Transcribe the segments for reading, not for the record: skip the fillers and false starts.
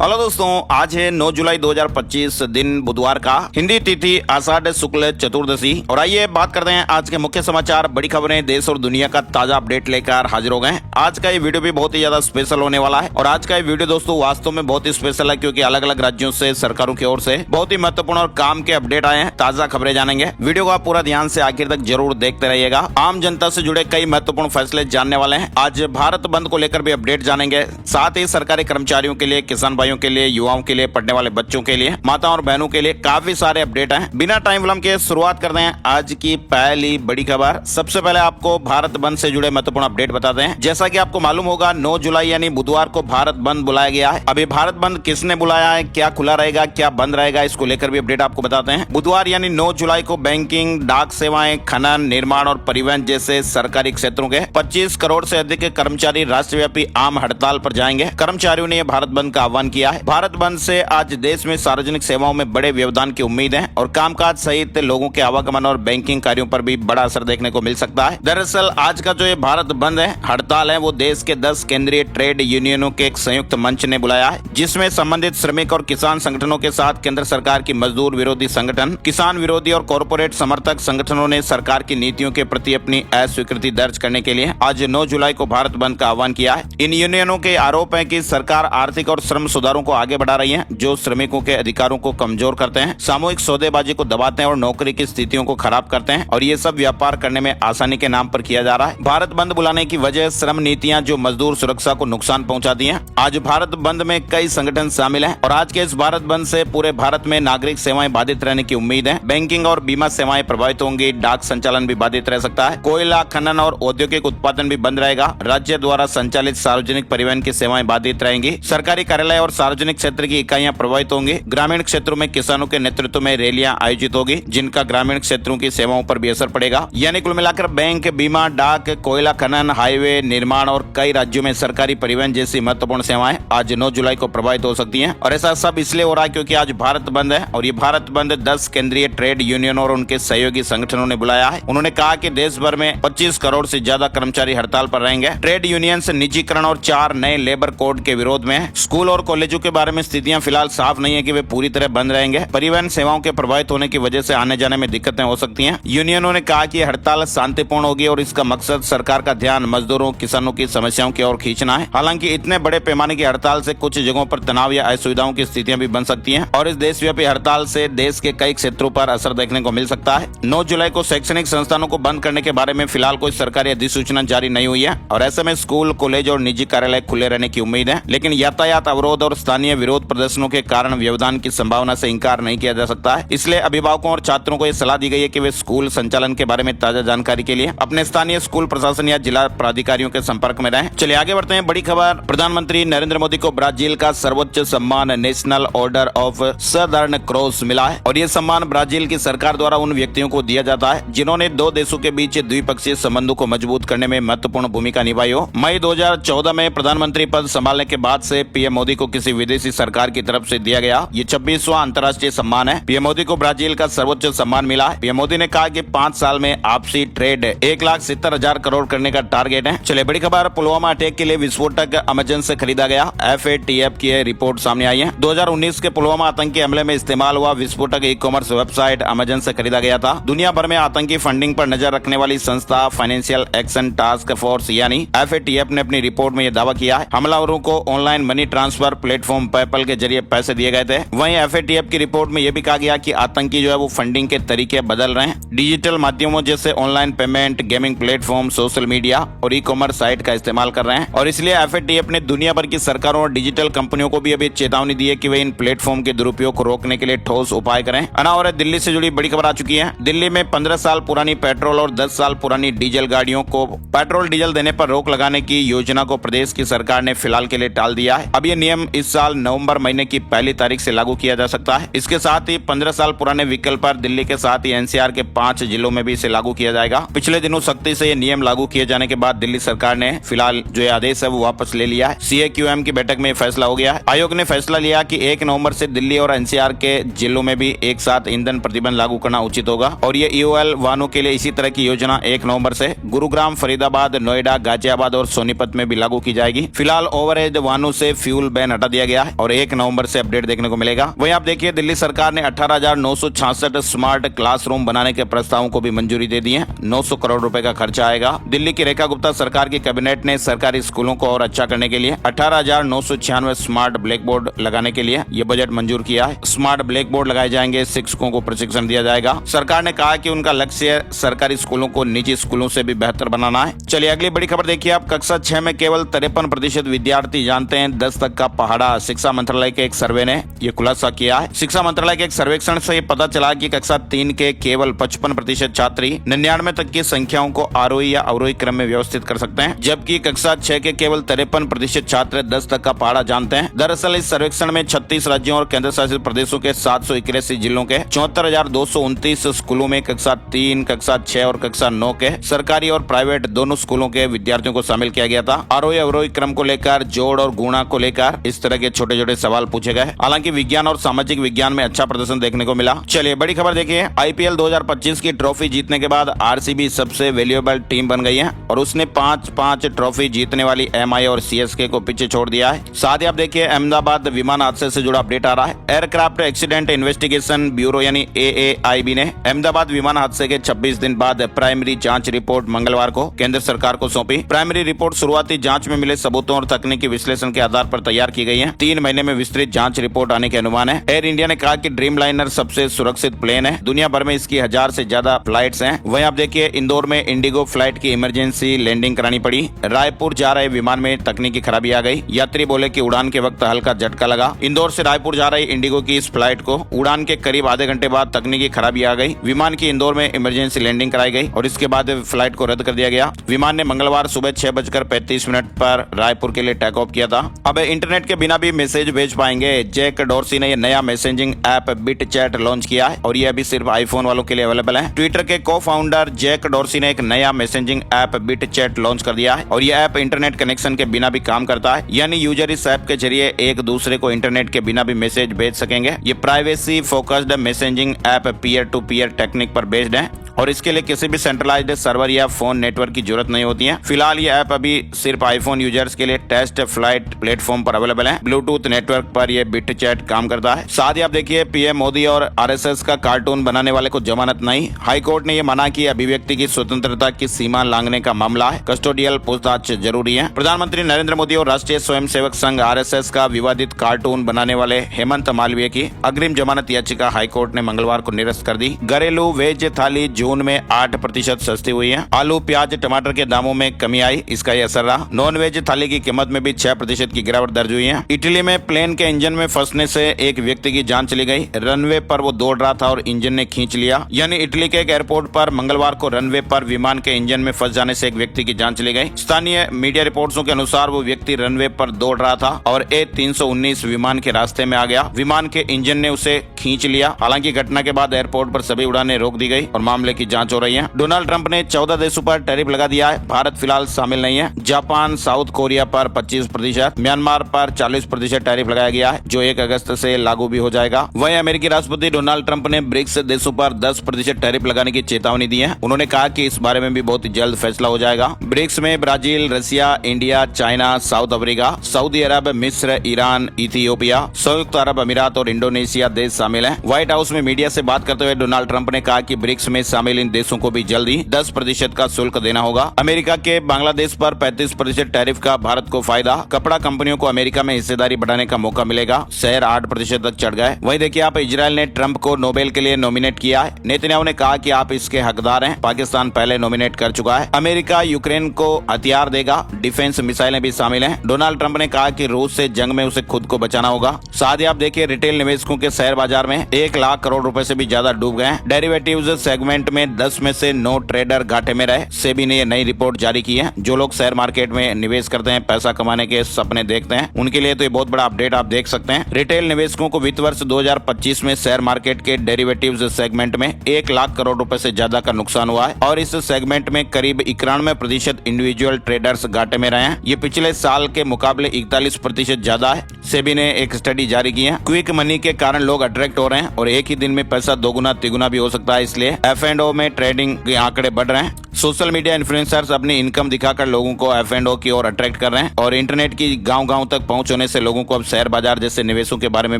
Hello दोस्तों, आज है 9 जुलाई 2025 दिन बुधवार का, हिंदी तिथि आषाढ़ शुक्ल चतुर्दशी। और आइए बात करते हैं आज के मुख्य समाचार, बड़ी खबरें, देश और दुनिया का ताजा अपडेट लेकर हाजिर हो गए हैं। आज का ये वीडियो भी बहुत ही ज्यादा स्पेशल होने वाला है। और आज का ये वीडियो दोस्तों वास्तव में बहुत ही स्पेशल है, क्योंकि अलग अलग राज्यों से सरकारों की ओर से बहुत ही महत्वपूर्ण और काम के अपडेट आए हैं। ताजा खबरें जानेंगे, वीडियो को आप पूरा ध्यान से आखिर तक जरूर देखते रहिएगा। आम जनता से जुड़े कई महत्वपूर्ण फैसले जानने वाले हैं। आज भारत बंद को लेकर भी अपडेट जानेंगे, साथ ही सरकारी कर्मचारियों के लिए, किसान भाइयों के लिए, युवाओं के लिए, पढ़ने वाले बच्चों के लिए, माताओं और बहनों के लिए काफी सारे अपडेट हैं। बिना टाइम विलंब के शुरुआत करते हैं आज की पहली बड़ी खबर। सबसे पहले आपको भारत बंद से जुड़े महत्वपूर्ण अपडेट बताते हैं। जैसा कि आपको मालूम होगा, 9 जुलाई यानी बुधवार को भारत बंद बुलाया गया है। अभी भारत बंद किसने बुलाया है, क्या खुला रहेगा, क्या बंद रहेगा, इसको लेकर भी अपडेट आपको बताते हैं। बुधवार यानी 9 जुलाई को बैंकिंग, डाक सेवाएं, खनन, निर्माण और परिवहन जैसे सरकारी क्षेत्रों के 25 करोड़ से अधिक कर्मचारी राष्ट्रव्यापी आम हड़ताल पर जाएंगे। कर्मचारियों ने भारत बंद का आह्वान किया है। भारत बंद से आज देश में सार्वजनिक सेवाओं में बड़े व्यवधान की उम्मीद है और कामकाज सहित लोगों के आवागमन और बैंकिंग कार्यों पर भी बड़ा असर देखने को मिल सकता है। दरअसल आज का जो ये भारत बंद है, हड़ताल है, वो देश के 10 केंद्रीय ट्रेड यूनियनों के एक संयुक्त मंच ने बुलाया है, जिसमें संबंधित श्रमिक और किसान संगठनों के साथ केंद्र सरकार की मजदूर विरोधी संगठन, किसान विरोधी और कॉरपोरेट समर्थक संगठनों ने सरकार की नीतियों के प्रति अपनी अस्वीकृति दर्ज करने के लिए आज 9 जुलाई को भारत बंद का आह्वान किया है। इन यूनियनों के आरोप है कि सरकार आर्थिक और श्रम सुधारों को आगे बढ़ा रही है, जो श्रमिकों के अधिकारों को कमजोर करते हैं, सामूहिक सौदेबाजी को दबाते हैं और नौकरी की स्थितियों को खराब करते हैं। और ये सब व्यापार करने में आसानी के नाम पर किया जा रहा है। भारत बंद बुलाने की वजह श्रम नीतियां जो मजदूर सुरक्षा को नुकसान पहुंचाती हैं। आज भारत बंद में कई संगठन शामिल हैं और आज के इस भारत बंद से पूरे भारत में नागरिक सेवाएं बाधित रहने की उम्मीद है। बैंकिंग और बीमा सेवाएं प्रभावित होंगी, डाक संचालन भी बाधित रह सकता है, कोयला खनन और औद्योगिक उत्पादन भी बंद रहेगा, राज्य द्वारा संचालित सार्वजनिक परिवहन की सेवाएं बाधित रहेंगी, सरकारी कार्यालय और सार्वजनिक क्षेत्र की इकाइयां प्रभावित होंगी। ग्रामीण क्षेत्रों में किसानों के नेतृत्व में रैलियां आयोजित होगी, जिनका ग्रामीण क्षेत्रों की सेवाओं पर भी असर पड़ेगा। यानी कुल मिलाकर बैंक, बीमा, डाक, कोयला खनन, हाईवे निर्माण और कई राज्यों में सरकारी परिवहन जैसी महत्वपूर्ण सेवाएं आज 9 जुलाई को प्रभावित हो सकती हैं। और ऐसा सब इसलिए हो रहा है क्योंकि आज भारत बंद है और ये भारत बंद 10 केंद्रीय ट्रेड यूनियन और उनके सहयोगी संगठनों ने बुलाया है। उन्होंने कहा कि देश भर में 25 करोड़ से ज्यादा कर्मचारी हड़ताल पर रहेंगे। ट्रेड यूनियन से निजीकरण और 4 नए लेबर कोड के विरोध में। स्कूल और कॉलेजों के बारे में स्थितियां फिलहाल साफ नहीं है कि वे पूरी तरह बंद रहेंगे। परिवहन सेवाओं के प्रभावित होने की वजह से आने जाने में दिक्कतें हो सकती हैं। यूनियनों ने कहा कि हड़ताल शांतिपूर्ण होगी और इसका मकसद सरकार का ध्यान मजदूरों, किसानों की समस्याओं की ओर खींचना है। हालांकि इतने बड़े पैमाने की हड़ताल से कुछ जगहों पर तनाव या असुविधाओं की स्थितियां भी बन सकती हैं और इस देशव्यापी हड़ताल से देश के कई क्षेत्रों पर असर देखने को मिल सकता है। 9 जुलाई को शैक्षणिक संस्थानों को बंद करने के बारे में फिलहाल कोई सरकारी अधिसूचना जारी नहीं हुई है और ऐसे में स्कूल, कॉलेज और निजी कार्यालय खुले रहने की उम्मीद है। लेकिन यातायात अवरोध और स्थानीय विरोध प्रदर्शनों के कारण व्यवधान की संभावना से इंकार नहीं किया जा सकता है। इसलिए अभिभावकों और छात्रों को यह सलाह दी गई है कि वे स्कूल संचालन के बारे में ताजा जानकारी के लिए अपने स्थानीय स्कूल प्रशासन या जिला प्राधिकारियों के संपर्क में रहें। चलिए आगे बढ़ते हैं। बड़ी खबर, प्रधानमंत्री नरेंद्र मोदी को ब्राजील का सर्वोच्च सम्मान national order of southern cross मिला है और यह सम्मान ब्राजील की सरकार द्वारा उन व्यक्तियों को दिया जाता है जिन्होंने दो देशों के बीच द्विपक्षीय संबंधों को मजबूत करने में महत्वपूर्ण भूमिका निभाई हो। मई 2014 में प्रधानमंत्री पद संभालने के बाद से पीएम मोदी को किसी विदेशी सरकार की तरफ से दिया गया ये 26वां अंतर्राष्ट्रीय सम्मान है। पीएम मोदी को ब्राजील का सर्वोच्च सम्मान मिला है। पीएम मोदी ने कहा कि 5 साल में आपसी ट्रेड 1,70,000 करोड़ करने का टारगेट है। चले बड़ी खबर, पुलवामा अटैक के लिए विस्फोटक अमेजन से खरीदा गया। FATF की रिपोर्ट सामने आई है। 2019 के पुलवामा आतंकी हमले में इस्तेमाल हुआ विस्फोटक ई-कॉमर्स वेबसाइट अमेजन से खरीदा गया था। दुनिया भर में आतंकी फंडिंग पर नजर रखने वाली संस्था फाइनेंशियल एक्शन टास्क फोर्स यानी FATF ने अपनी रिपोर्ट में यह दावा किया है हमलावरों को online money transfer platform PayPal के जरिए पैसे दिए गए थे। वहीं FATF की रिपोर्ट में यह भी कहा गया कि आतंकी जो है वो फंडिंग के तरीके बदल रहे हैं। डिजिटल माध्यमों जैसे online payment, gaming platform, social media और ई-कॉमर्स साइट का इस्तेमाल कर रहे हैं और इसलिए FATF ने दुनिया भर की सरकारों और डिजिटल कंपनियों को भी अभी चेतावनी दी है कि वे इन प्लेटफॉर्म के दुरुपयोग को रोकने के लिए ठोस उपाय करें। और दिल्ली से जुड़ी बड़ी खबर आ चुकी है। दिल्ली में 15 साल पुरानी पेट्रोल और 10 साल पुरानी डीजल गाड़ियों को पेट्रोल डीजल देने पर रोक लगाने की योजना को प्रदेश की सरकार ने फिलहाल के लिए टाल दिया है। अब ये नियम इस साल नवंबर महीने की पहली तारीख से लागू किया जा सकता है। इसके साथ ही 15 साल पुराने व्हीकल पर दिल्ली के साथ ही NCR के 5 जिलों में भी इसे लागू किया जाएगा। पिछले दिनों सख्ती से ये नियम लागू किए जाने के बाद दिल्ली सरकार ने फिलहाल जो ये आदेश है वो वापस ले लिया है। CAQM की बैठक में फैसला हो गया है। आयोग ने फैसला लिया कि 1 नवंबर से दिल्ली और NCR के जिलों में भी एक साथ ईंधन प्रतिबंध लागू करना उचित होगा और ये EOL वाहनों के लिए इसी तरह की योजना 1 नवंबर से गुरुग्राम, फरीदाबाद, नोएडा, गाजियाबाद और सोनीपत में भी लागू की जाएगी। फिलहाल ओवरहेड वाहनों से फ्यूल बैन हटा हटा दिया गया है और 1 नवंबर से अपडेट देखने को मिलेगा। वहीं आप देखिए दिल्ली सरकार ने 18,966 स्मार्ट क्लासरूम बनाने के प्रस्तावों को भी मंजूरी दे दी है। 900 करोड़ रुपए का खर्चा आएगा। दिल्ली की रेखा गुप्ता सरकार की कैबिनेट ने सरकारी स्कूलों को और अच्छा करने के लिए 18,996 स्मार्ट ब्लैक बोर्ड लगाने के लिए ये बजट मंजूर किया है। स्मार्ट ब्लैक बोर्ड लगाए जाएंगे, शिक्षकों को प्रशिक्षण दिया जाएगा। सरकार ने कहा कि उनका लक्ष्य सरकारी स्कूलों को निजी स्कूलों से भी बेहतर बनाना है। चलिए अगली बड़ी खबर देखिए आप। कक्षा 6 में केवल 53% विद्यार्थी जानते हैं 10 तक का पहाड़ा। शिक्षा मंत्रालय के एक सर्वे ने यह खुलासा किया है। शिक्षा मंत्रालय के एक सर्वेक्षण से पता चला कि कक्षा 3 के केवल 55% छात्री 99 तक की संख्याओं को आरोही या अवरोही क्रम में व्यवस्थित कर सकते हैं, जबकि कक्षा 6 के केवल 53% छात्र 10 तक का पहाड़ा जानते हैं। दरअसल इस सर्वेक्षण में 36 राज्यों और केंद्र शासित प्रदेशों के 781 जिलों के 74,229 स्कूलों में कक्षा 3, कक्षा 6 और कक्षा 9 के सरकारी और प्राइवेट दोनों स्कूलों के विद्यार्थियों को शामिल किया गया था। आरोही अवरोही क्रम को लेकर, जोड़ और गुणा को लेकर इस तरह के छोटे छोटे सवाल पूछे गए। हालांकि विज्ञान और सामाजिक विज्ञान में अच्छा प्रदर्शन देखने को मिला। चलिए बड़ी खबर देखिए। आईपीएल 2025 की ट्रॉफी जीतने के बाद आरसीबी सबसे वैल्यूएबल टीम बन गई है और उसने 5 ट्रॉफी जीतने वाली एमआई और सीएसके को पीछे छोड़ दिया है। साथ ही आप देखिए अहमदाबाद विमान हादसे से जुड़ा अपडेट आ रहा है। एयरक्राफ्ट एक्सीडेंट इन्वेस्टिगेशन ब्यूरो यानी एएआईबी ने अहमदाबाद विमान हादसे के 26 दिन बाद प्राइमरी जांच रिपोर्ट मंगलवार को केंद्र सरकार को सौंपी। प्राइमरी रिपोर्ट शुरुआती जांच में मिले सबूतों और तकनीकी विश्लेषण के आधार पर तैयार की गई है। 3 महीने में विस्तृत जांच रिपोर्ट आने के अनुमान है। एयर इंडिया ने कहा कि ड्रीमलाइनर सबसे सुरक्षित प्लेन है। दुनिया भर में इसकी 1000 से ज्यादा फ्लाइट्स हैं। वहीं आप देखिए इंदौर में इंडिगो फ्लाइट की इमरजेंसी लैंडिंग करानी पड़ी। रायपुर जा रहे विमान में तकनीकी खराबी आ गई। यात्री बोले कि उड़ान के वक्त हल्का झटका लगा। इंदौर से रायपुर जा रही इंडिगो की इस फ्लाइट को उड़ान के करीब आधे घंटे बाद तकनीकी खराबी आ गई। विमान की इंदौर में इमरजेंसी लैंडिंग कराई गई और इसके बाद फ्लाइट को रद्द कर दिया गया। विमान ने मंगलवार सुबह 6:35 पर रायपुर के लिए टेक ऑफ किया था। अब इंटरनेट के बिना भी मैसेज भेज पाएंगे। जैक डॉर्सी ने यह नया messaging app bit chat launch किया है और यह अभी सिर्फ आईफोन वालों के लिए अवेलेबल है। ट्विटर के को फाउंडर जैक डॉर्सी ने एक नया messaging app bit chat launch कर दिया है और यह ऐप इंटरनेट कनेक्शन के बिना भी काम करता है, यानी यूजर इस ऐप के जरिए एक दूसरे को इंटरनेट के बिना भी मैसेज भेज सकेंगे। ये privacy focused messaging app peer to peer technique पर बेस्ड है और इसके लिए किसी भी सेंट्रलाइज्ड सर्वर या फोन नेटवर्क की जरूरत नहीं होती है। फिलहाल ये ऐप अभी सिर्फ आईफोन यूजर्स के लिए टेस्ट फ्लाइट प्लेटफॉर्म पर अवेलेबल है। ब्लूटूथ नेटवर्क पर यह बिट चैट काम करता है। साथ ही आप देखिए पीएम मोदी और आरएसएस का कार्टून बनाने वाले को जमानत नहीं। हाई कोर्ट ने यह मना की अभिव्यक्ति की स्वतंत्रता की सीमा लांघने का मामला है। कस्टोडियल पूछताछ जरूरी है। प्रधानमंत्री नरेंद्र मोदी और राष्ट्रीय स्वयंसेवक संघ आरएसएस का विवादित कार्टून बनाने वाले हेमंत मालवीय की अग्रिम जमानत याचिका हाईकोर्ट ने मंगलवार को निरस्त कर दी। घरेलू वेज थाली जून में 8% सस्ती हुई है। आलू, प्याज, टमाटर के दामों में कमी आई, इसका ये असर रहा। नॉन वेज थाली की कीमत में भी 6% की गिरावट दर्ज हुई है। इटली में प्लेन के इंजन में फंसने से एक व्यक्ति की जान चली गई। रनवे पर वो दौड़ रहा था और इंजन ने खींच लिया। यानी इटली के एक एयरपोर्ट पर मंगलवार को रनवे पर विमान के इंजन में फंस जाने से एक व्यक्ति की जान चली गई। स्थानीय मीडिया रिपोर्ट्सों के अनुसार वो व्यक्ति रनवे पर दौड़ रहा था और A319 विमान के रास्ते में आ गया। विमान के इंजन ने उसे खींच लिया। हालांकि घटना के बाद एयरपोर्ट पर सभी उड़ानें रोक दी गई और मामले की जांच हो रही है। डोनाल्ड ट्रंप ने 14 देशों पर टैरिफ लगा दिया है। भारत फिलहाल शामिल नहीं है। जापान, साउथ कोरिया पर 25%, म्यांमार पर 40% टैरिफ लगाया गया है, जो 1 अगस्त से लागू भी हो जाएगा। वहीं अमेरिकी राष्ट्रपति डोनाल्ड ट्रंप ने ब्रिक्स देशों पर 10% टैरिफ लगाने की चेतावनी दी है। उन्होंने कहा कि इस बारे में भी बहुत जल्द फैसला हो जाएगा। ब्रिक्स में Brazil, Russia, India, China, South Africa, सऊदी अरब, मिस्र, ईरान, इथियोपिया, संयुक्त अरब अमीरात और इंडोनेशिया देश शामिल हैं। व्हाइट हाउस में मीडिया से बात करते हुए डोनाल्ड ट्रंप ने कहा कि ब्रिक्स में शामिल इन देशों को भी जल्दी 10% का शुल्क देना होगा। अमेरिका के बांग्लादेश पर 35% टैरिफ का भारत को फायदा। कपड़ा कंपनियों को अमेरिका में हिस्सेदारी बढ़ाने का मौका मिलेगा। शेयर 8% तक चढ़ गए। वहीं देखिए आप, इजरायल ने ट्रंप को नोबेल के लिए नॉमिनेट किया है। नेतन्याहू ने कहा कि आप इसके हकदार हैं। पाकिस्तान पहले नॉमिनेट कर चुका है। अमेरिका यूक्रेन को हथियार देगा। डिफेंस मिसाइलें भी शामिल हैं। डोनाल्ड ट्रंप ने कहा कि रूस से जंग में उसे खुद को बचाना होगा। साथ ही आप देखिए रिटेल निवेशकों के शेयर बाजार में 1 लाख करोड़ रुपए से भी ज्यादा डूब गए। डेरिवेटिव्स सेगमेंट में 10 में से 9 ट्रेडर घाटे में रहे। सेबी ने यह नई रिपोर्ट जारी की है। जो लोग शेयर मार्केट में निवेश करते हैं, पैसा कमाने के सपने देखते हैं, उनके लिए तो ये बहुत बड़ा अपडेट आप देख सकते हैं। रिटेल निवेशकों को वित्त वर्ष 2025 में शेयर मार्केट के डेरिवेटिव्स सेगमेंट में 1 लाख करोड़ रुपए से ज्यादा का नुकसान हुआ है और इस सेगमेंट में करीब 91% इंडिविजुअल ट्रेडर्स घाटे में रहे हैं। ये पिछले साल के मुकाबले 41% ज्यादा है। सेबी ने एक स्टडी जारी की है। क्विक मनी के कारण लोग अट्रैक्ट हो रहे हैं और एक ही दिन में पैसा दोगुना तिगुना भी हो सकता है, इसलिए F&O में ट्रेडिंग के आंकड़े बढ़ रहे हैं। सोशल मीडिया इन्फ्लुएंसर्स अपनी इनकम दिखाकर लोगों को F&O की ओर अट्रैक्ट कर रहे हैं और इंटरनेट की गांव-गांव तक पहुंच होने से लोगों को अब शेयर बाजार जैसे निवेशों के बारे में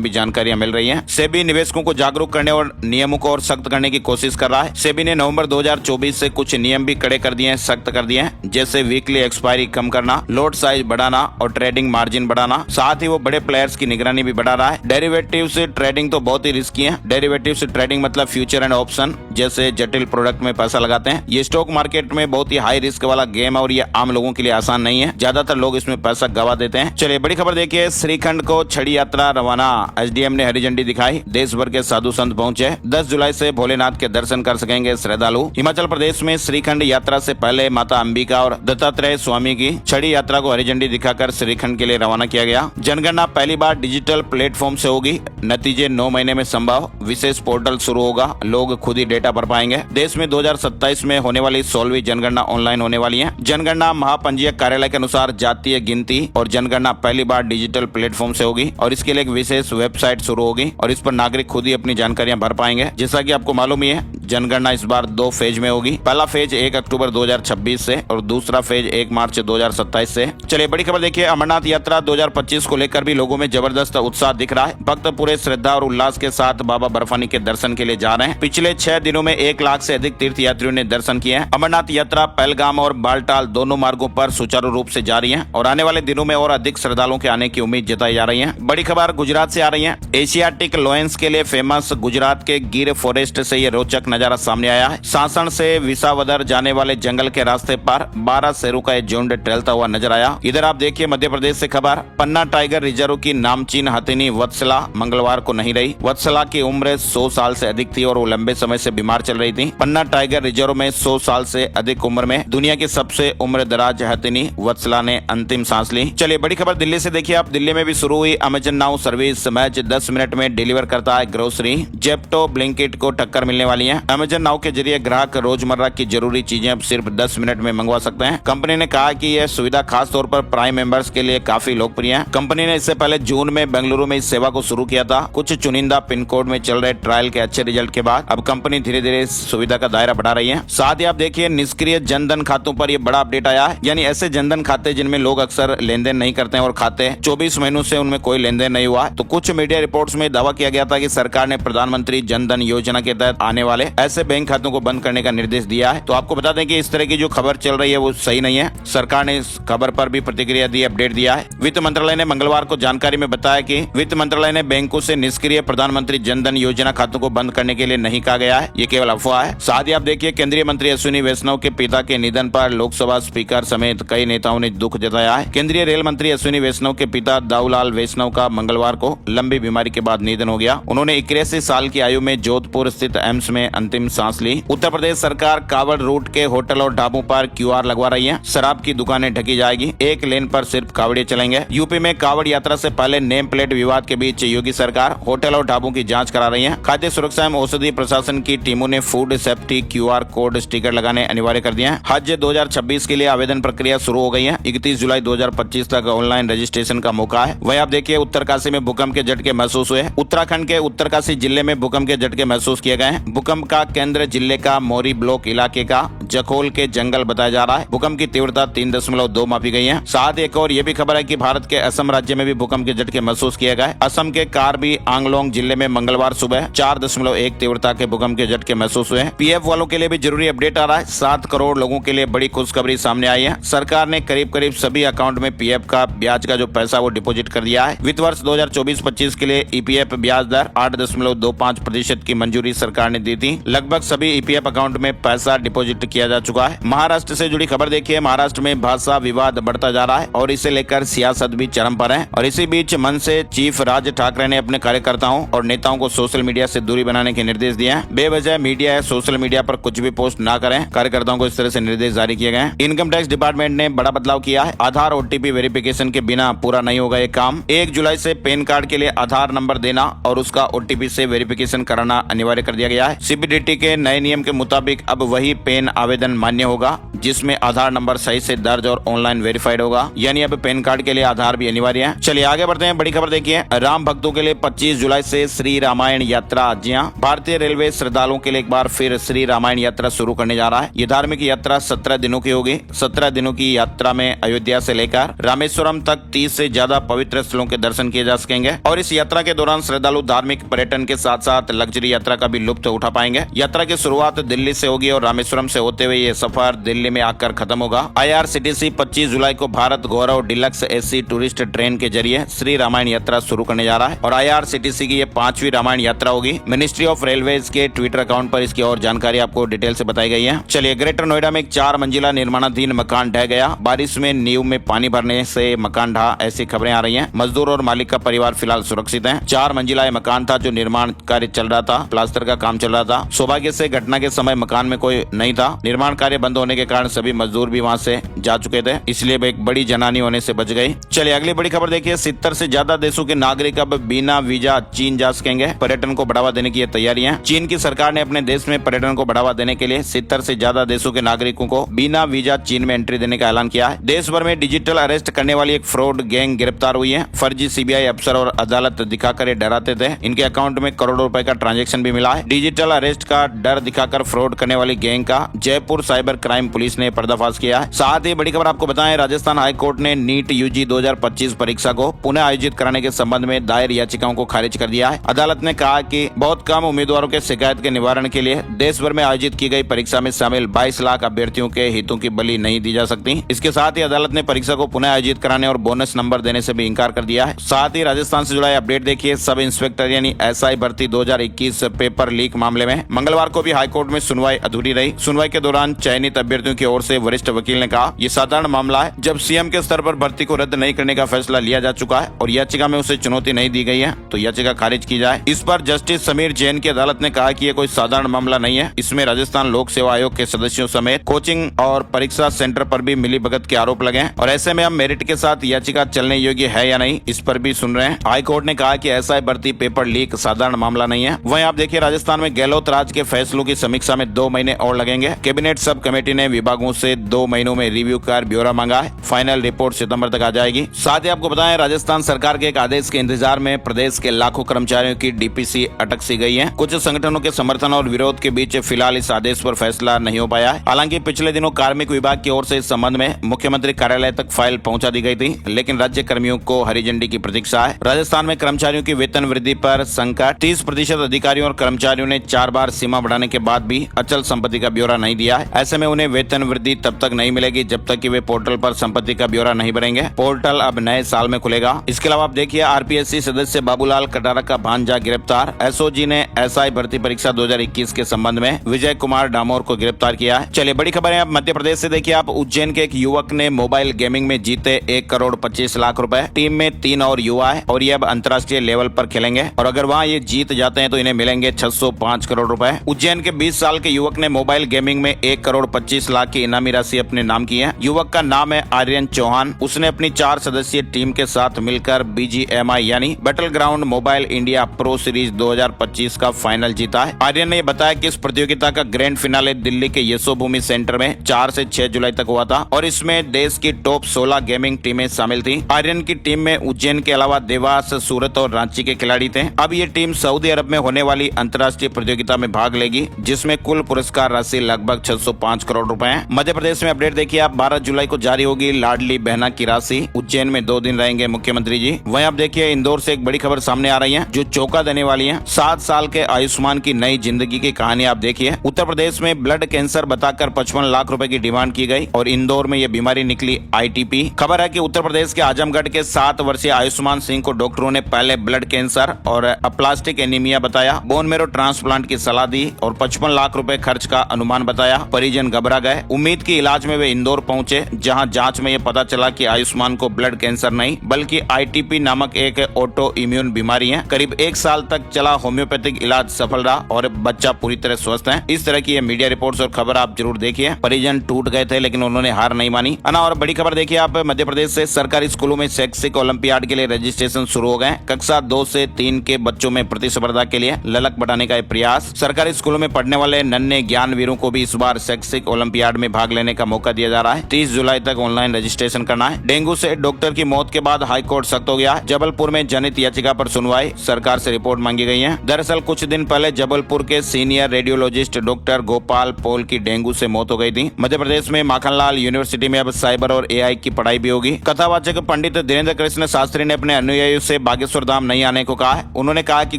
भी जानकारियां मिल रही हैं। सेबी निवेशकों को जागरूक करने और नियमों को और सख्त करने की कोशिश कर रहा है। सेबी ने नवंबर 2024 से कुछ नियम भी कड़े कर दिए हैं, सख्त कर दिए हैं, जैसे वीकली एक्सपायरी कम करना, लॉट साइज बढ़ाना और ट्रेडिंग मार्जिन बढ़ाना। साथ ही वो बड़े प्लेयर्स की निगरानी भी बढ़ा रहा है। डेरिवेटिव से ट्रेडिंग तो बहुत ही रिस्की है। डेरिवेटिव से ट्रेडिंग मतलब फ्यूचर एंड ऑप्शन जैसे जटिल प्रोडक्ट में पैसा लगाते हैं। ये स्टॉक मार्केट में बहुत ही हाई रिस्क वाला गेम है और ये आम लोगों के लिए आसान नहीं है। ज्यादातर लोग इसमें पैसा गवा देते हैं। चलिए बड़ी खबर देखिए, श्रीखंड को छड़ी यात्रा रवाना। एसडीएम ने हरी झंडी दिखाई। देश भर के साधु संत पहुंचे। 10 जुलाई से भोलेनाथ के दर्शन कर सकेंगे श्रद्धालु। हिमाचल प्रदेश में श्रीखंड यात्रा से पहले माता अंबिका और दत्तात्रेय स्वामी की छड़ी यात्रा को हरी झंडी दिखाकर श्रीखंड के लिए रवाना किया गया। जनगणना पहली बार डिजिटल प्लेटफॉर्म से होगी। नतीजे 9 महीने में संभव। विशेष पोर्टल शुरू होगा। लोग खुद ही डेटा भर पाएंगे। देश में 2027 में होने वाली 16वीं जनगणना ऑनलाइन होने वाली है। जनगणना महापंजीयक कार्यालय के अनुसार जातीय गिनती और जनगणना पहली बार डिजिटल प्लेटफॉर्म से होगी और इसके लिए एक विशेष वेबसाइट शुरू होगी और इस पर नागरिक खुद ही अपनी जानकारियां भर पाएंगे। जैसा कि आपको मालूम ही है, जनगणना इस बार 2 फेज में होगी। पहला फेज 1 अक्टूबर 2026 से और दूसरा फेज 1 मार्च 2027 से। चलिए बड़ी खबर देखिए, अमरनाथ यात्रा 2025 को लेकर भी लोगों में जबरदस्त उत्साह दिख रहा है। भक्त पूरे श्रद्धा और उल्लास के साथ बाबा बर्फानी के दर्शन के लिए जा रहे हैं। पिछले 6 दिनों में 1 लाख से अधिक तीर्थ यात्रियों ने दर्शन किए हैं। अमरनाथ यात्रा पहलगाम और बालटाल दोनों मार्गों पर सुचारू रूप से जारी है और आने वाले दिनों में और अधिक श्रद्धालुओं के आने की उम्मीद जताई जा रही है। बड़ी खबर गुजरात से आ रही है। एशियाटिक लोयंस के लिए फेमस गुजरात के गिर फॉरेस्ट से ये रोचक नजारा सामने आया है। सासन से विसावदर जाने वाले जंगल के रास्ते पर 12 शेरों का झुंड टहलता हुआ नजर आया। इधर आप देखिए मध्य प्रदेश से खबर। पन्ना टाइगर रिजर्व की नामचीन हथिनी वत्सला मंगलवार को नहीं रही। वत्सला की उम्र 100 साल से अधिक थी और वो लंबे समय से बीमार चल रही थी। पन्ना टाइगर रिजर्व में 100 साल से अधिक उम्र में दुनिया की सबसे उम्रदराज हथिनी वत्सला ने अंतिम सांस ली। चलिए बड़ी खबर दिल्ली से देखिए आप। दिल्ली में भी शुरू हुई Amazon now service. Match 10 minute में डिलीवर करता है ग्रोसरी। जेप्टो ब्लिंकिट को टक्कर मिलने वाली है। अमेजन नाउ के जरिए ग्राहक रोजमर्रा की जरूरी चीजें अब सिर्फ 10 मिनट में मंगवा सकते हैं। कंपनी ने कहा कि यह सुविधा खास तौर पर प्राइम मेंबर्स के लिए काफी लोकप्रिय है। कंपनी ने इससे पहले जून में बेंगलुरु में इस सेवा को शुरू किया था। कुछ चुनिंदा पिन कोड में चल रहे ट्रायल के अच्छे रिजल्ट के बाद अब कंपनी धीरे धीरे इस सुविधा का दायरा बढ़ा रही है। साथ ही आप देखिए निष्क्रिय जनधन खातों पर यह बड़ा अपडेट आया है। यानी ऐसे जनधन खाते जिनमें लोग अक्सर लेन देन नहीं करते हैं और खाते 24 महीनों से उनमें कोई लेन देन नहीं हुआ। तो कुछ मीडिया रिपोर्ट्स में दावा किया गया था कि सरकार ने प्रधानमंत्री जनधन योजना के तहत आने वाले ऐसे बैंक खातों को बंद करने का निर्देश दिया है। तो आपको बता दें कि इस तरह की जो खबर चल रही है वो सही नहीं है। सरकार ने इस खबर पर भी प्रतिक्रिया दी, अपडेट दिया है। वित्त मंत्रालय ने मंगलवार को जानकारी में बताया कि वित्त मंत्रालय ने बैंकों से निष्क्रिय प्रधानमंत्री जनधन योजना खातों को बंद करने के लिए नहीं कहा गया है। ये केवल अफवाह है। साथ ही आप देखिए केंद्रीय मंत्री अश्विनी वैष्णव के पिता के निधन पर लोकसभा स्पीकर समेत कई नेताओं ने दुख जताया है। केंद्रीय रेल मंत्री अश्विनी वैष्णव के पिता दाऊलाल वैष्णव का मंगलवार को लंबी बीमारी के बाद निधन हो गया। उन्होंने 81 साल की आयु में जोधपुर स्थित एम्स में अंतिम सांस ली। उत्तर प्रदेश सरकार कावड़ रूट के होटल और ढाबों पर QR लगवा रही है। शराब की दुकानें ढकी जाएगी। एक लेन पर सिर्फ कावड़िए चलेंगे। यूपी में कावड़ यात्रा से पहले नेम प्लेट विवाद के बीच योगी सरकार होटल और ढाबों की जांच करा रही है। खाद्य सुरक्षा एवं औषधि प्रशासन की टीमों ने food safety QR code sticker लगाने अनिवार्य कर दिए हैं। हज 2026 के लिए आवेदन प्रक्रिया शुरू हो गई है। 31 जुलाई 2025 तक ऑनलाइन रजिस्ट्रेशन का मौका है। वहीं आप देखिए उत्तरकाशी में भूकंप के झटके महसूस हुए। उत्तराखंड के उत्तरकाशी जिले में भूकंप के झटके महसूस किए गए हैं। भूकंप का केंद्र जिले का मोरी ब्लॉक इलाके का जखोल के जंगल बताया जा रहा है। भूकंप की तीव्रता 3.2 मापी गई है। साथ एक और ये भी खबर है कि भारत के असम राज्य में भी भूकंप के झटके महसूस किए गए। असम के कार्बी आंगलोंग जिले में मंगलवार सुबह 4.1 तीव्रता के भूकंप के झटके महसूस हुए। PF वालों के लिए भी जरूरी अपडेट आ रहा है। 7 करोड़ लोगों के लिए बड़ी खुशखबरी सामने आई है। सरकार ने करीब सभी अकाउंट में PF का ब्याज का जो पैसा वो डिपॉजिट कर दिया है। वित्त वर्ष 2024-25 के लिए EPF ब्याज दर 8.25% की मंजूरी सरकार ने दी थी। लगभग सभी EPF अकाउंट में पैसा डिपॉजिट किया जा चुका है। महाराष्ट्र से जुड़ी खबर देखिए। महाराष्ट्र में भाषा विवाद बढ़ता जा रहा है और इसे लेकर सियासत भी चरम पर है। और इसी बीच मन से चीफ राज ठाकरे ने अपने कार्यकर्ताओं और नेताओं को सोशल मीडिया से दूरी बनाने के निर्देश दिए हैं। बेवजह मीडिया या सोशल मीडिया पर कुछ भी पोस्ट ना करें। कार्यकर्ताओं को इस तरह से निर्देश जारी किए गए हैं। इनकम टैक्स डिपार्टमेंट ने बड़ा बदलाव किया है। आधार OTP वेरिफिकेशन के बिना पूरा नहीं होगा ये काम। 1 जुलाई से पैन कार्ड के लिए आधार नंबर देना और उसका OTP से वेरिफिकेशन कराना अनिवार्य कर दिया गया है। CBDT के नए नियम के मुताबिक अब वही पैन आवेदन मान्य होगा, जिसमें आधार नंबर सही से दर्ज और ऑनलाइन वेरीफाइड होगा। यानी अब पैन कार्ड के लिए आधार भी अनिवार्य है। चलिए आगे बढ़ते हैं। बड़ी खबर देखिए, राम भक्तों के लिए 25 जुलाई से श्री रामायण यात्रा आज। भारतीय रेलवे श्रद्धालुओं के लिए एक बार फिर श्री रामायण यात्रा शुरू करने जा रहा है। ये धार्मिक यात्रा 17 दिनों की होगी। 17 दिनों की यात्रा में अयोध्या से लेकर रामेश्वरम तक 30 से ज्यादा पवित्र स्थलों के दर्शन किए जा सकेंगे और इस यात्रा के दौरान श्रद्धालु धार्मिक पर्यटन के साथ साथ लग्जरी यात्रा का भी लुत्फ उठा पाएंगे। यात्रा की शुरुआत दिल्ली से होगी और रामेश्वरम से होते हुए ये सफर दिल्ली में आकर खत्म होगा। IRCTC 25 जुलाई को भारत गौरव डिलक्स AC टूरिस्ट ट्रेन के जरिए श्री रामायण यात्रा शुरू करने जा रहा है और IRCTC की ये 5वीं रामायण यात्रा होगी। मिनिस्ट्री ऑफ रेलवेज के ट्विटर अकाउंट पर इसकी और जानकारी आपको डिटेल से बताई गई है। चलिए, ग्रेटर नोएडा में एक 4 मंजिला निर्माणाधीन मकान ढह गया। बारिश में नींव में पानी भरने से मकान ढहा, ऐसी खबरें आ रही हैं। मजदूर और मालिक का परिवार फिलहाल सुरक्षित है। 4 मंजिला मकान था जो निर्माण कार्य चल रहा था, प्लास्टर का काम चल रहा था। सौभाग्य से घटना के समय मकान में कोई नहीं था। निर्माण कार्य बंद होने के कारण सभी मजदूर भी वहां से जा चुके थे, इसलिए एक बड़ी जनहानि होने से बच गई। चलिए अगली बड़ी खबर देखिए, 70 से ज्यादा देशों के नागरिक अब बिना वीजा चीन जा सकेंगे। पर्यटन को बढ़ावा देने की तैयारियां। चीन की सरकार ने अपने देश में पर्यटन को बढ़ावा देने के लिए 70 से ज्यादा देशों के नागरिकों को बिना वीजा चीन में एंट्री देने का ऐलान किया है। देश भर में डिजिटल अरेस्ट करने वाली एक फ्रॉड गैंग गिरफ्तार हुई है। फर्जी CBI अफसर और अदालत दिखाकर डराते थे। इनके अकाउंट में करोड़ों रुपए का ट्रांजैक्शन भी मिला है। डिजिटल अरेस्ट का डर दिखाकर फ्रॉड करने वाली गैंग का जयपुर साइबर क्राइम पुलिस ने पर्दाफाश किया है। साथ ही बड़ी खबर आपको बताएं, राजस्थान हाईकोर्ट ने नीट UG 2025 परीक्षा को पुनः आयोजित कराने के संबंध में दायर याचिकाओं को खारिज कर दिया है। अदालत ने कहा कि बहुत कम उम्मीदवारों के शिकायत के निवारण के लिए देश भर में आयोजित की गई परीक्षा में शामिल 22 लाख अभ्यर्थियों के हितों की बलि नहीं दी जा सकती। इसके साथ ही अदालत ने परीक्षा को पुनः आयोजित कराने और बोनस नंबर देने से भी इंकार कर दिया है। साथ ही राजस्थान से जुड़ा अपडेट देखिए, सब इंस्पेक्टर यानी SI भर्ती 2021 पेपर लीक मामले में मंगलवार को भी हाईकोर्ट में सुनवाई अधूरी रही। सुनवाई के दौरान चयनित अभ्यर्थियों की ओर से वरिष्ठ वकील ने कहा, ये साधारण मामला है। जब CM के स्तर पर भर्ती को रद्द नहीं करने का फैसला लिया जा चुका है और याचिका में उसे चुनौती नहीं दी गई है तो याचिका खारिज की जाए। इस पर जस्टिस समीर जैन की अदालत ने कहा कि ये कोई साधारण मामला नहीं है। इसमें राजस्थान लोक सेवा आयोग के सदस्यों समेत कोचिंग और परीक्षा सेंटर पर भी मिलीभगत के आरोप लगे हैं और ऐसे में हम मेरिट के साथ याचिका चलने योग्य है या नहीं, इस पर भी सुन रहे हैं। हाईकोर्ट ने कहा कि SI भर्ती पेपर लीक साधारण मामला नहीं है। वहीं आप देखिए, राजस्थान में गहलोत राज के फैसलों की समीक्षा में 2 महीने और लगेंगे। कैबिनेट सब कमेटी ने विभागों से 2 महीनों में रिव्यू कर ब्यौरा मांगा है। फाइनल रिपोर्ट सितंबर तक आ जाएगी। साथ ही आपको बताएं, राजस्थान सरकार के एक आदेश के इंतजार में प्रदेश के लाखों कर्मचारियों की DPC अटक सी गई है। कुछ संगठनों के समर्थन और विरोध के बीच फिलहाल इस आदेश पर फैसला नहीं हो पाया है। हालांकि पिछले दिनों कार्मिक विभाग की ओर से इस संबंध में मुख्यमंत्री कार्यालय तक फाइल पहुंचा दी गई थी, लेकिन राज्य कर्मियों को हरी झंडी की प्रतीक्षा है। राजस्थान में कर्मचारियों की वेतन वृद्धि पर संकट। 30% अधिकारियों और कर्मचारियों ने 4 बार सीमा बढ़ाने के बाद भी अचल संपत्ति का ब्यौरा नहीं दिया है। ऐसे में उन्हें वेतन वृद्धि तब तक नहीं मिलेगी जब तक कि वे पोर्टल पर संपत्ति का ब्यौरा नहीं भरेंगे। पोर्टल अब नए साल में खुलेगा। इसके अलावा आप देखिए, RPSC सदस्य बाबूलाल कटारा का भांजा गिरफ्तार। SOG ने SI भर्ती परीक्षा 2021 के संबंध में विजय कुमार डामोर को गिरफ्तार किया है। चलिए बड़ी खबर है आप मध्य प्रदेश से देखिए, आप उज्जैन के एक युवक ने मोबाइल गेमिंग में जीते 1 करोड़ 25 लाख रुपए। टीम में 3 और युवा है और ये अब अंतर्राष्ट्रीय लेवल पर खेलेंगे और अगर वहाँ ये जीत जाते हैं तो इन्हें मिलेंगे 605 करोड़ रुपए। उज्जैन के 20 साल के युवक ने मोबाइल गेमिंग में 1 करोड़ 25 लाख की इनामी राशि अपने नाम की है। युवक का नाम है आर्यन चौहान। उसने अपनी 4 सदस्यीय टीम के साथ मिलकर BGMI यानी battle ground mobile India pro series 2025 का फाइनल जीता है। आर्यन ने बताया कि इस प्रतियोगिता का ग्रैंड फिनाले दिल्ली के यशोभूमि सेंटर में 4 से 6 जुलाई तक हुआ था और इसमें देश की टॉप 16 गेमिंग टीमें शामिल थी। आर्यन की टीम में उज्जैन के अलावा देवास, सूरत और रांची के खिलाड़ी थे। अब ये टीम सऊदी अरब में होने वाली अंतर्राष्ट्रीय प्रतियोगिता में भाग लेगी, जिसमें कुल पुरस्कार राशि लगभग 605 करोड़ रुपए है। मध्य प्रदेश में अपडेट देखिए आप, 12 जुलाई को जारी होगी लाडली बहना की राशि। उज्जैन में 2 दिन रहेंगे मुख्यमंत्री जी। वहीं आप देखिए, इंदौर से एक बड़ी खबर सामने आ रही है जो चौंका देने वाली है। 7 साल के आयुष्मान की नई जिंदगी की कहानी आप देखिए। उत्तर प्रदेश में ब्लड कैंसर बताकर 55 लाख रुपए की डिमांड की गई और इंदौर में यह बीमारी निकली ITP। खबर है कि उत्तर प्रदेश के आजमगढ़ के 7 वर्षीय आयुष्मान सिंह को डॉक्टरों ने पहले ब्लड कैंसर और अप्लास्टिक एनीमिया बताया, बोन मेरो ट्रांसप्लांट की सलाह दी और 55 लाख रुपए खर्च का अनुमान बताया। परिजन घबरा गए। उम्मीद की इलाज में वे इंदौर पहुंचे, जहां जांच में यह पता चला कि आयुष्मान को ब्लड कैंसर नहीं बल्कि ITP नामक एक ऑटो इम्यून बीमारी है। करीब 1 साल तक चला होम्योपैथिक इलाज सफल रहा और बच्चा पूरी तरह स्वस्थ है। इस तरह की ये मीडिया रिपोर्ट्स और खबर आप जरूर देखिए। परिजन टूट गए थे लेकिन उन्होंने हार नहीं मानी। और बड़ी खबर देखिए आप, मध्य प्रदेश से सरकारी स्कूलों में शैक्षिक ओलंपियाड के लिए रजिस्ट्रेशन शुरू हो गए। कक्षा 2 से 3 के बच्चों में प्रतिस्पर्धा के लिए ललक बढ़ाने का प्रयास। सरकारी स्कूलों में पढ़ने वाले नन्हे ज्ञानवीरों को भी इस बार शैक्षिक ओलंपियाड में भाग लेने का मौका दिया जा रहा है। 30 जुलाई तक ऑनलाइन रजिस्ट्रेशन करना है। डेंगू से डॉक्टर की मौत के बाद हाईकोर्ट सख्त हो गया। जबलपुर में जनहित याचिका पर सुनवाई, सरकार से रिपोर्ट मांगी गई है। दरअसल कुछ दिन पहले जबलपुर के senior radiologist doctor Gopal Paul की डेंगू से मौत हो गई थी। मध्य प्रदेश में माखनलाल यूनिवर्सिटी में अब साइबर और AI की पढ़ाई भी होगी। कथावाचक पंडित धीरेन्द्र कृष्ण शास्त्री ने अपने अनुयायियों से बागेश्वर धाम नहीं आने को कहा है। उन्होंने कहा कि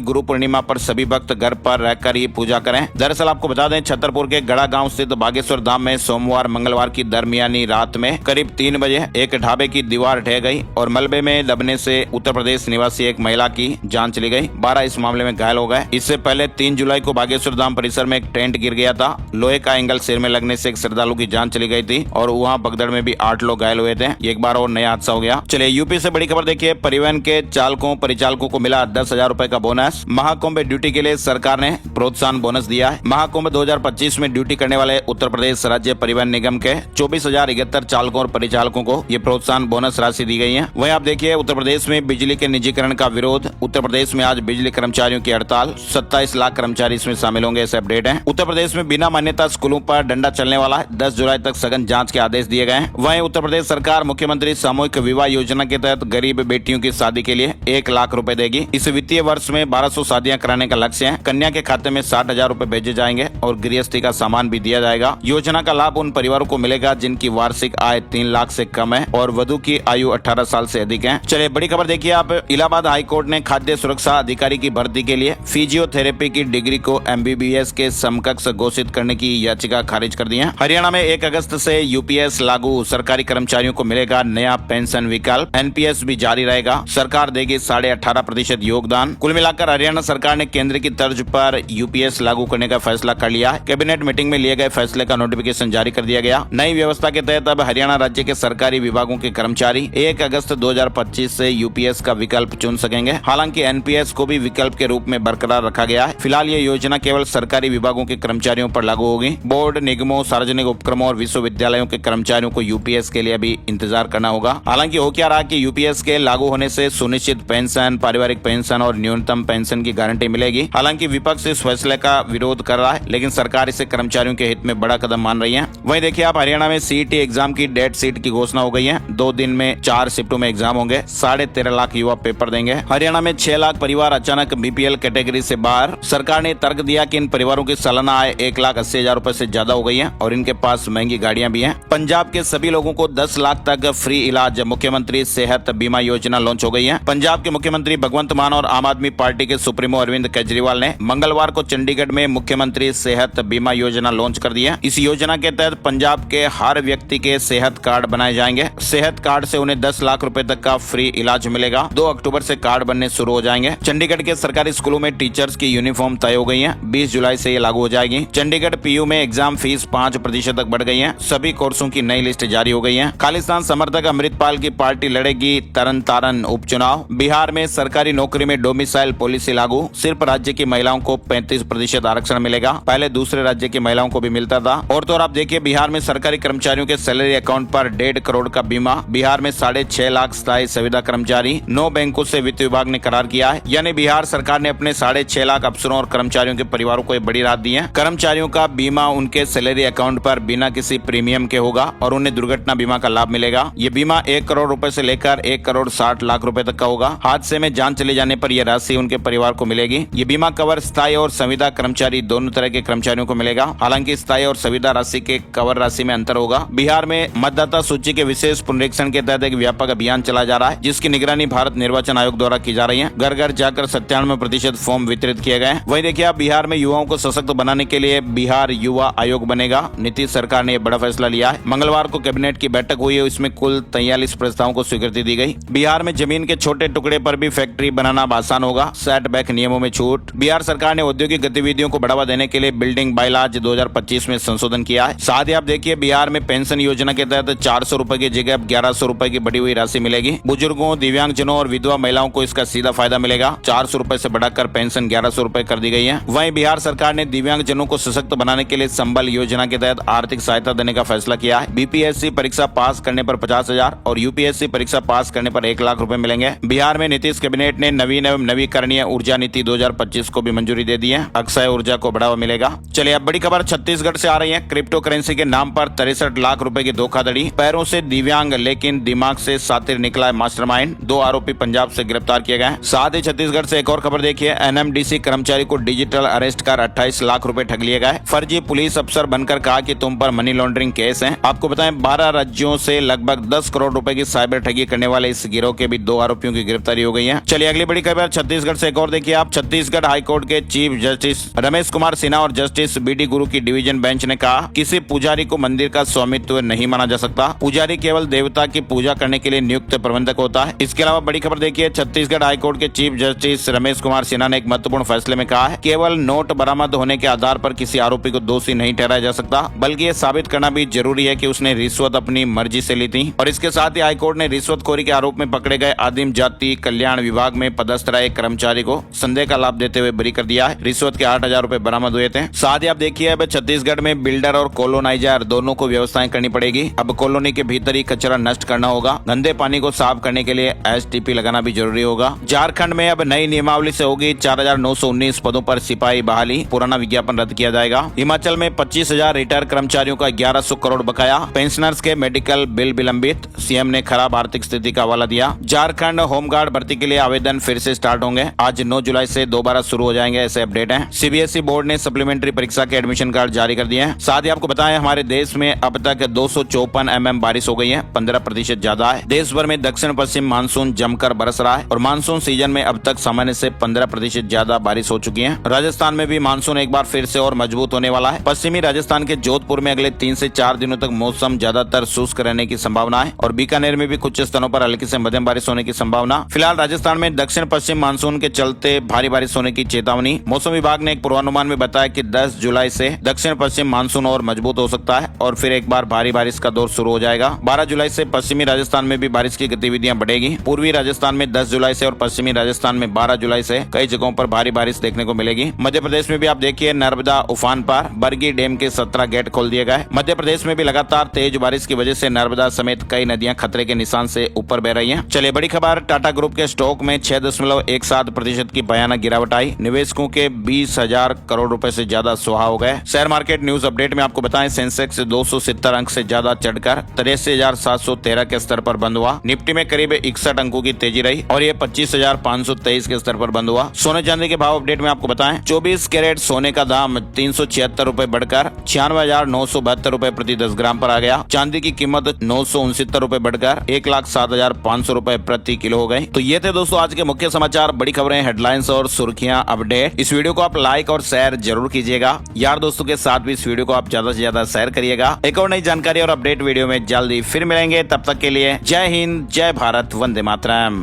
गुरु पूर्णिमा पर सभी भक्त घर पर रहकर ही पूजा करें। दरअसल आपको बता दें, छतरपुर के गड़ा गांव स्थित बागेश्वर धाम में सोमवार मंगलवार की दरमियानी रात में करीब 3 बजे एक ढाबे की दीवार ढह गई और मलबे में दबने से उत्तर प्रदेश निवासी एक महिला की जान चली गई। 12 इस मामले में घायल हो गए। इससे पहले 3 जुलाई को बागेश्वर धाम परिसर में एक टेंट गिर गया था। लोहे का एंगल सिर में लगने से एक श्रद्धालु की जान चली गई थी और वहाँ भगदड़ में भी 8 लोग घायल हुए थे। एक बार और नया हादसा हो गया। चलिए यूपी से बड़ी खबर देखिए। परिवहन के चालकों परिचालकों को मिला 10,000 रुपए का बोनस। महाकुंभ ड्यूटी के लिए सरकार ने प्रोत्साहन बोनस दिया है। महाकुंभ 2025 में ड्यूटी करने वाले उत्तर प्रदेश राज्य परिवहन निगम के 24,071 चालकों और परिचालकों को ये प्रोत्साहन बोनस राशि दी गई है। वहीं आप देखिए, उत्तर प्रदेश में बिजली के निजीकरण का विरोध। उत्तर प्रदेश में आज बिजली कर्मचारियों की हड़ताल। 27 लाख कर्मचारी इसमें शामिल होंगे, ऐसे अपडेट है। उत्तर प्रदेश में बिना मान्यता स्कूलों पर डंडा चलने वाला है। 10 जुलाई तक सघन जांच के आदेश दिए गए हैं। वहीं उत्तर प्रदेश सरकार मुख्यमंत्री सामूहिक विवाह योजना के तहत गरीब बेटियों की शादी के लिए 1 लाख रुपए देगी। इस वित्तीय वर्ष में 1200 शादियां कराने का लक्ष्य है। कन्या के खाते में 60,000 रुपए भेजे जाएंगे और गृहस्थी का सामान भी दिया जाएगा। योजना का लाभ उन परिवारों को मिलेगा जिनकी वार्षिक आय 3 लाख से कम है और वधु की आयु 18 साल से अधिक है। चलिए बड़ी खबर देखिए आप। इलाहाबाद हाईकोर्ट ने खाद्य सुरक्षा अधिकारी की भर्ती के लिए फिजियोथेरेपी की डिग्री को MBBS के समकक्ष घोषित करने की याचिका खारिज कर दी है। हरियाणा में 1 अगस्त से UPS लागू। सरकारी कर्मचारियों को मिलेगा नया पेंशन विकल्प। NPS भी जारी रहेगा। सरकार देगी 18.5% योगदान। कुल मिलाकर हरियाणा सरकार ने केंद्र की तर्ज पर UPS लागू करने का फैसला कर लिया है। कैबिनेट मीटिंग में लिए गए फैसले का नोटिफिकेशन जारी कर दिया गया। नई व्यवस्था के तहत अब हरियाणा राज्य के सरकारी विभागों के कर्मचारी 1 अगस्त 2025 से UPS का विकल्प चुन सकेंगे। हालांकि NPS को भी विकल्प के रूप में बरकरार रखा गया है। फिलहाल ये योजना केवल सरकारी विभागों के कर्मचारियों पर लागू होगी। बोर्ड, निगमों, सार्वजनिक उपक्रमों और विश्वविद्यालयों के कर्मचारियों को UPS के लिए भी इंतजार करना होगा। हालांकि हो क्या रहा कि UPS के लागू होने से सुनिश्चित पेंशन, पारिवारिक पेंशन और न्यूनतम पेंशन की गारंटी मिलेगी। हालांकि विपक्ष इस फैसले का विरोध कर रहा है, लेकिन सरकार इसे कर्मचारियों के हित में बड़ा कदम मान रही है। वहीं देखिए आप, हरियाणा में CET एग्जाम की डेट शीट की घोषणा हो गई है। 2 दिन में 4 शिफ्टों में एग्जाम होंगे। 13.5 लाख युवा पेपर देंगे। हरियाणा में 6 लाख परिवार अचानक BPL कैटेगरी से बाहर। सरकार ने तर्क दिया कि इन परिवारों की सालाना आय 1,80,000 रुपए से ज्यादा हो गई है और इनके पास महंगी गाड़ियां भी हैं। पंजाब के सभी लोगों को 10 लाख तक फ्री इलाज। मुख्यमंत्री सेहत बीमा योजना लॉन्च हो गई है। पंजाब के मुख्यमंत्री भगवंत मान और आम आदमी पार्टी के सुप्रीमो अरविंद केजरीवाल ने मंगलवार को चंडीगढ़ में मुख्यमंत्री सेहत बीमा योजना लॉन्च कर दी है। इस योजना के तहत पंजाब के हर व्यक्ति के सेहत कार्ड बनाए जाएंगे। सेहत कार्ड से उन्हें 10 लाख रुपए तक का फ्री इलाज मिलेगा। 2 अक्टूबर से कार्ड बनने शुरू हो जाएंगे। चंडीगढ़ के सरकारी स्कूलों में टीचर्स की यूनिफॉर्म तय हो गई है। 20 जुलाई से ये लागू हो जाएगी। चंडीगढ़ PU में एग्जाम फीस 5% तक बढ़ गई है। सभी कोर्सों की नई लिस्ट जारी हो गई है। खालिस्तान समर्थक अमृतपाल की पार्टी लड़ेगी तरन तारन उपचुनाव। बिहार में सरकारी नौकरी में डोमिसाइल पॉलिसी लागू। सिर्फ राज्य की महिलाओं को 35% आरक्षण मिलेगा। पहले दूसरे राज्य की महिलाओं को भी मिलता था। और तो और आप देखिए, बिहार में सरकारी कर्मचारियों के सैलरी अकाउंट पर 1.5 करोड़ का बीमा। बिहार में 6.5 लाख स्थायी संविदा कर्मचारी। 9 बैंकों से वित्त विभाग ने करार किया है। यानी बिहार सरकार ने अपने 6.5 लाख अफसरों और कर्मचारियों के परिवारों को बड़ी राहत दी है। कर्मचारियों का बीमा उनके सैलरी अकाउंट पर बिना किसी प्रीमियम के होगा और उन्हें दुर्घटना बीमा का लाभ मिलेगा। ये बीमा 1 करोड़ रुपए से लेकर 1 करोड़ 60 लाख रुपए तक का होगा। हादसे में जान चले जाने पर यह राशि उनके परिवार को मिलेगी। ये बीमा कवर स्थायी और संविदा कर्मचारी दोनों तरह के कर्मचारियों को मिलेगा। हालांकि स्थायी और संविदा राशि के कवर राशि में अंतर होगा। बिहार में मतदाता सूची के विशेष पुनरीक्षण के तहत एक व्यापक अभियान चला जा रहा है, जिसकी निगरानी भारत निर्वाचन आयोग द्वारा की जा रही है। घर घर जाकर 97% फॉर्म वितरित किए गए। वहीं देखिए आप, बिहार में युवाओं को सशक्त बनाने के लिए बिहार युवा आयोग बनेगा। नीतीश सरकार ने यह बड़ा फैसला लिया है। मंगलवार को कैबिनेट की बैठक हुई है। इसमें कुल 43 प्रस्तावों को स्वीकृति दी गई। बिहार में जमीन के छोटे टुकड़े पर भी फैक्ट्री बनाना आसान होगा। सेटबैक नियमों में छूट। बिहार सरकार ने औद्योगिक गतिविधियों को बढ़ावा देने के लिए बिल्डिंग बायलॉज 2025 में संशोधन किया है। साथ ही आप देखिए, बिहार में पेंशन योजना के तहत 400 रुपए की जगह 1100 रुपए की बढ़ी हुई राशि मिलेगी। बुजुर्गों, दिव्यांगजनों और विधवा महिलाओं को इसका सीधा फायदा मिलेगा। 400 रुपए से बढ़ाकर पेंशन 1100 रुपए कर दी गई है। वहीं बिहार सरकार ने दिव्यांगजनों को सशक्त बनाने के लिए संबल योजना के तहत आर्थिक सहायता देने का फैसला किया है। BPSC परीक्षा पास करने पर 50,000 और UPSC परीक्षा पास करने पर 1 लाख रुपए मिलेंगे। बिहार में नीतीश कैबिनेट ने नवीन एवं नवीकरणीय ऊर्जा नीति 2025 को भी मंजूरी दे दी है। अक्षय ऊर्जा को बढ़ावा मिलेगा। चलिए अब बड़ी खबर छत्तीसगढ़ से आ रही है। क्रिप्टो करेंसी के नाम पर 63 लाख रुपए की धोखाधड़ी। पैरों से दिव्यांग लेकिन दिमाग से सातिर निकला है मास्टरमाइंड। 2 आरोपी पंजाब से गिरफ्तार किए गए। साथ ही छत्तीसगढ़ से एक और खबर देखिए। एनएमडीसी कर्मचारी को डिजिटल अरेस्ट कर 28 लाख रुपए ठग लिए गए। फर्जी पुलिस अफसर बनकर कहा कि तुम पर मनी लॉन्ड्रिंग केस है। आपको बताएं 12 राज्यों से लगभग 10 करोड़ रुपए की साइबर ठगी करने वाले इस गिरोह के भी 2 आरोपियों की गिरफ्तारी हो गई है। चलिए अगली बड़ी खबर छत्तीसगढ़ से एक और देखिए आप। छत्तीसगढ़ हाईकोर्ट के चीफ जस्टिस रमेश कुमार सिन्हा और जस्टिस बीडी गुरु की डिवीजन बेंच ने कहा किसी पुजारी को मंदिर का स्वामित्व नहीं माना जा सकता। पुजारी केवल देवता की पूजा करने के लिए नियुक्त प्रबंधक होता है। इसके अलावा बड़ी खबर देखिए छत्तीसगढ़ हाईकोर्ट के चीफ जस्टिस रमेश कुमार सिन्हा ने एक महत्वपूर्ण फैसले में कहा है केवल नोट बरामद होने के आधार पर किसी आरोपी को दोषी नहीं ठहराया जा सकता, बल्कि ये साबित करना भी जरूरी है कि उसने रिश्वत अपनी मर्जी से ली थी। और इसके साथ ही हाईकोर्ट ने रिश्वतखोरी के आरोप में पकड़े गए आदिम जाति कल्याण विभाग में पदस्थ रहे एक कर्मचारी को संदेह का लाभ देते हुए बरी कर दिया है। रिश्वत के 8,000 रुपए बरामद हुए थे। साथ ही आप देखिए अब छत्तीसगढ़ में बिल्डर और कॉलोनाइजर दोनों को व्यवस्थाएं करनी पड़ेगी। अब कॉलोनी के भीतर ही कचरा नष्ट करना होगा। गंदे पानी को साफ करने के लिए एसटीपी लगाना भी जरूरी होगा। झारखंड में अब नई नियमावली से होगी 4,919 पदों पर सिपाही बहाली। पुराना विज्ञापन रद्द किया जाएगा। हिमाचल में 25,000 रिटायर कर्मचारियों का 1100 करोड़ बकाया। पेंशनर्स के मेडिकल बिल विलंबित। सीएम ने खराब आर्थिक स्थिति का हवाला दिया। झारखंड होमगार्ड भर्ती के लिए आवेदन फिर से स्टार्ट होंगे। आज 9 जुलाई से दोबारा शुरू हो जाएंगे, ऐसे अपडेट है। सीबीएसई बोर्ड ने सप्लीमेंट्री परीक्षा के एडमिशन कार्ड जारी कर दिए हैं। साथ ही आपको बताएं हमारे देश में अब तक 254 mm बारिश हो गई है, 15% ज्यादा है। देश भर में दक्षिण पश्चिम मानसून जमकर बरस रहा है और मानसून सीजन में अब तक सामान्य से 15% ज्यादा बारिश हो चुकी है। राजस्थान में भी मानसून एक बार फिर से और मजबूत होने वाला है। पश्चिमी राजस्थान के जोधपुर में अगले 3 से 4 दिनों तक मौसम ज्यादातर शुष्क रहने की संभावना है और बीकानेर में भी कुछ स्थानों पर हल्की से मध्यम बारिश होने की संभावना। फिलहाल राजस्थान में दक्षिण पश्चिम मानसून के चलते भारी बारिश होने की चेतावनी। मौसम विभाग ने एक पूर्वानुमान में बताया कि 10 जुलाई से दक्षिण पश्चिम मानसून और मजबूत हो सकता है और फिर एक बार भारी बारिश का दौर शुरू हो जाएगा। 12 जुलाई से पश्चिमी राजस्थान में भी बारिश की गतिविधियां बढ़ेगी। पूर्वी राजस्थान में 10 जुलाई से और पश्चिमी राजस्थान में 12 जुलाई से कई जगहों पर भारी बारिश देखने को मिलेगी। मध्य प्रदेश में भी आप देखिए नर्मदा उफान पर। बरगी डैम के 17 गेट खोल दिए गए। मध्य प्रदेश में भी लगातार तेज बारिश की वजह से नर्मदा समेत कई नदियां खतरे के निशान से ऊपर बह रही हैं। चलिए बड़ी खबर टाटा ग्रुप के स्टॉक में 6.17% की भयानक गिरावट आई। निवेशकों के 20,000 करोड़ रुपए से ज्यादा सुहा हो गए। शेयर मार्केट न्यूज अपडेट में आपको बताएं सेंसेक्स 270 अंक से ज्यादा चढ़कर 83,713 के स्तर पर बंद हुआ। निफ्टी में करीब 61 अंकों की तेजी रही और ये 25,523 के स्तर पर बंद हुआ। सोने चांदी के भाव अपडेट में आपको बताएं 24 कैरेट सोने का दाम 376 रुपए बढ़कर 96,972 रुपए प्रति 10 ग्राम पर आ गया। चांदी की कीमत 969 रुपए बढ़कर 1,07,500 रुपए प्रति किलो हो गई। तो ये थे दोस्तों आज के मुख्य समाचार, बड़ी खबरें, हेडलाइंस और सुर्खियां अपडेट। इस वीडियो को आप लाइक और शेयर जरूर कीजिएगा। यार दोस्तों के साथ भी इस वीडियो को आप ज्यादा से ज्यादा शेयर करिएगा। एक और नई जानकारी और अपडेट वीडियो में जल्दी फिर मिलेंगे। तब तक के लिए जय हिंद, जय भारत, वंदे मातरम।